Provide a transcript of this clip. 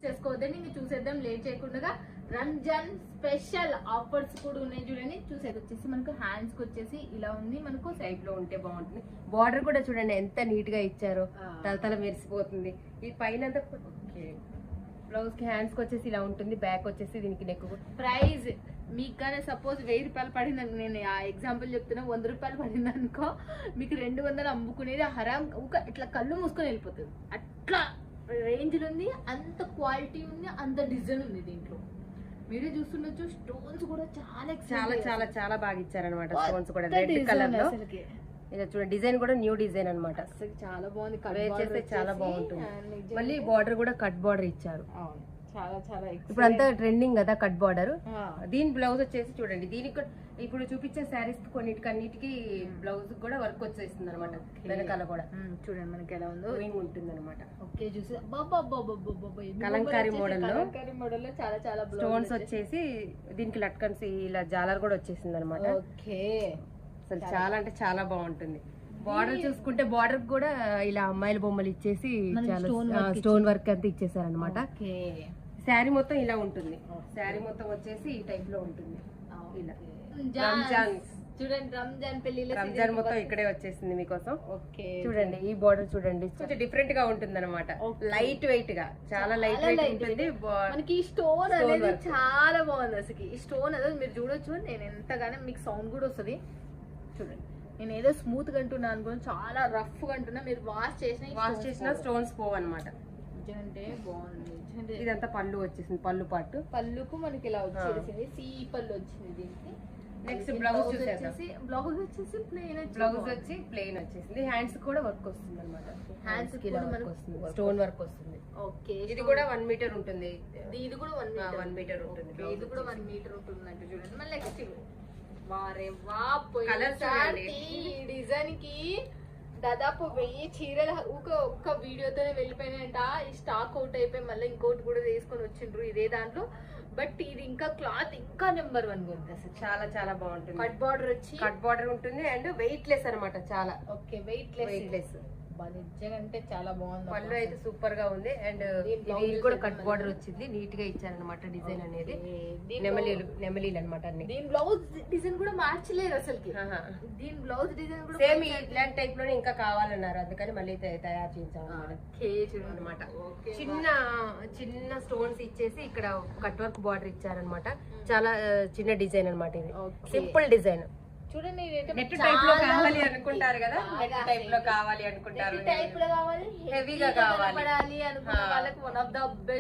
చేసుకోవద్దని ఇంక చూసేద్దాం లేట్ చేయకుండా. రంజాన్ స్పెషల్ ఆఫర్స్ కూడా ఉన్నాయి చూడండి. చూసేది వచ్చేసి మనకు హ్యాండ్స్ కి వచ్చేసి ఇలా ఉంది, మనకు టైప్ లో ఉంటే బాగుంటుంది. బార్డర్ కూడా చూడండి ఎంత నీట్ గా ఇచ్చారో, తలతల మెరిసిపోతుంది. ఈ పైన బ్లౌజ్ కి హ్యాండ్స్ కి వచ్చేసి ఇలా ఉంటుంది, బ్యాక్ వచ్చేసి దీనికి నెక్. ప్రైస్ మీకు కానీ సపోజ్ 1000 రూపాయలు పడింది, నేను ఆ ఎగ్జాంపుల్ చెప్తున్నా, 100 రూపాయలు పడింది అనుకో, మీకు 200 అమ్ముకునేది హరాం. ఇట్లా కళ్ళు మూసుకొని వెళ్ళిపోతుంది. అట్లా రేంజ్ ఉంది, అంత క్వాలిటీ ఉంది, అంత డిజైన్ ఉంది దీంట్లో. మీరే చూస్తుండొచ్చు. స్టోన్స్ కూడా చాలా చాలా చాలా చాలా బాగా ఇచ్చారనమాట. స్టోన్స్ కూడా రెడ్ కలర్ లో ఇలా చూడండి. డిజైన్ కూడా న్యూ డిజైన్ అనమాట. చాలా బాగుంది. చేస్తే చాలా బాగుంటుంది. మళ్ళీ బార్డర్ కూడా కట్ బార్డర్ ఇచ్చారు. చాలా చాలా ఇప్పుడు అంతా ట్రెండింగ్ కదా కట్ బార్డర్. దీని బ్లౌజ్ వచ్చేసి చూడండి, దీనికి ఇప్పుడు చూపించే శారీస్ కొన్నిటికన్నిటికి బ్లౌజ్ కూడా వర్క్ వచ్చేస్తుంది అనమాట. వెనకాల కూడా చూడండి మనకి ఎలా ఉందో ఉంటుంది అనమాట. ఓకే చూసి కలంకారీ మోడల్ లో చాలా చాలా స్టోన్స్ వచ్చేసి దీనికి లట్కన్స్ ఇలా జాలర్ కూడా వచ్చేసింది అనమాట. ఓకే అసలు చాలా అంటే చాలా బాగుంటుంది. బార్డర్ చూసుకుంటే బార్డర్ కూడా ఇలా అమ్మాయిల బొమ్మలు ఇచ్చేసి స్టోన్ వర్క్ అంతా ఇచ్చేసారనమాట. శారీ మొత్తం ఇలా ఉంటుంది. శారీ మొత్తం వచ్చేసి ఈ టైప్ లో ఉంటుంది. ఇలా రంజాన్ చూడండి, రంజాన్ పెళ్లిలో రంజాన్ మొత్తం ఇక్కడే వచ్చేసింది మీకోసం. ఓకే చూడండి ఈ బార్డర్ చూడండి, కొంచెం డిఫరెంట్ గా ఉంటుంది అనమాట. లైట్ వెయిట్ గా, చాలా లైట్ వెయిట్ ఉంటుంది. మనకి ఈ స్టోన్ అనేది చాలా బాగుంది. అసలు ఈ స్టోన్ అనేది మీరు చూడొచ్చు. నేను ఎంతగానో మీకు సౌండ్ కూడా వస్తుంది చూడండి. నేను ఏదో స్మూత్ గా అంటున్నా అనుకోని, చాలా రఫ్ గా అంటున్నా. మీరు వాష్ చేసిన స్టోన్స్ పోవు అనమాట. అంటే బాగుంది. ఇదంతా పళ్ళు వచ్చేసింది, పళ్ళు పాటు. పళ్ళుకు మనకి ఇలా వచ్చేసింది, సీ పళ్ళు వచ్చింది దీనికి. నెక్స్ట్ బ్లౌజ్ వచ్చేసి బ్లౌజ్ వచ్చేసి ప్లెయిన్, బ్లౌజ్ వచ్చి ప్లెయిన్ వచ్చేసింది. హ్యాండ్స్ కూడా వర్క్ వస్తుంది అనమాట. హ్యాండ్స్ కి స్టోన్ వర్క్ వస్తుంది. ఓకే ఇది కూడా 1 మీటర్ ఉంటుంది. ఇది కూడా 1 మీటర్ ఉంటుంది. ఇది కూడా 1 మీటర్ ఉంటుంది అంటే చూడండి. మళ్ళీ నెక్స్ట్ ఈ డిజైన్ కి దాదాపు 1000 చీరలు ఒక్క వీడియోతోనే వెళ్ళిపోయినాయంట. ఈ స్టాక్ అవుట్ అయిపోయి మళ్ళీ ఇంకోటి కూడా తీసుకొని వచ్చిండ్రు ఇదే దాంట్లో. బట్ ఇది ఇంకా క్లాత్ ఇంకా నెంబర్ 1 ఉంది. అసలు చాలా చాలా బాగుంటుంది. కట్ బార్డర్ వచ్చి కట్ బార్డర్ ఉంటుంది అండ్ వెయిట్ లెస్ అనమాట. చాలా ఓకే వెయిట్ లెస్ అంటే చాలా బాగుంది. పళ్ళు అయితే సూపర్ గా ఉంది. అండ్ ఇది కూడా కట్ బార్డర్ వచ్చింది, నీట్ గా ఇచ్చారనమాట. డిజైన్ అనేది నెమలీలు అనమాట. దీని బ్లౌజ్ డిజైన్ కూడా మార్చలేదు అసలు. దీని బ్లౌజ్ డిజైన్ కూడా సేమ్ ఇట్లాంటి టైప్ లోనే ఇంకా కావాలన్నారు, అందుకని మళ్ళీ తయారు చేయించామన్నమాట. చిన్న చిన్న స్టోన్స్ ఇచ్చేసి ఇక్కడ కట్ వర్క్ బార్డర్ ఇచ్చారనమాట. చాలా చిన్న డిజైన్ అనమాట. ఇది సింపుల్ డిజైన్. చూడండి నెట్ టైప్ లో కావాలి అనుకుంటారు కదా, నెట్ టైప్ లో కావాలి అనుకుంటారు, టైప్ లో కావాలి, హెవీగా కావాలి అనుకున్న వాళ్ళకి వన్ ఆఫ్ ద బెస్ట్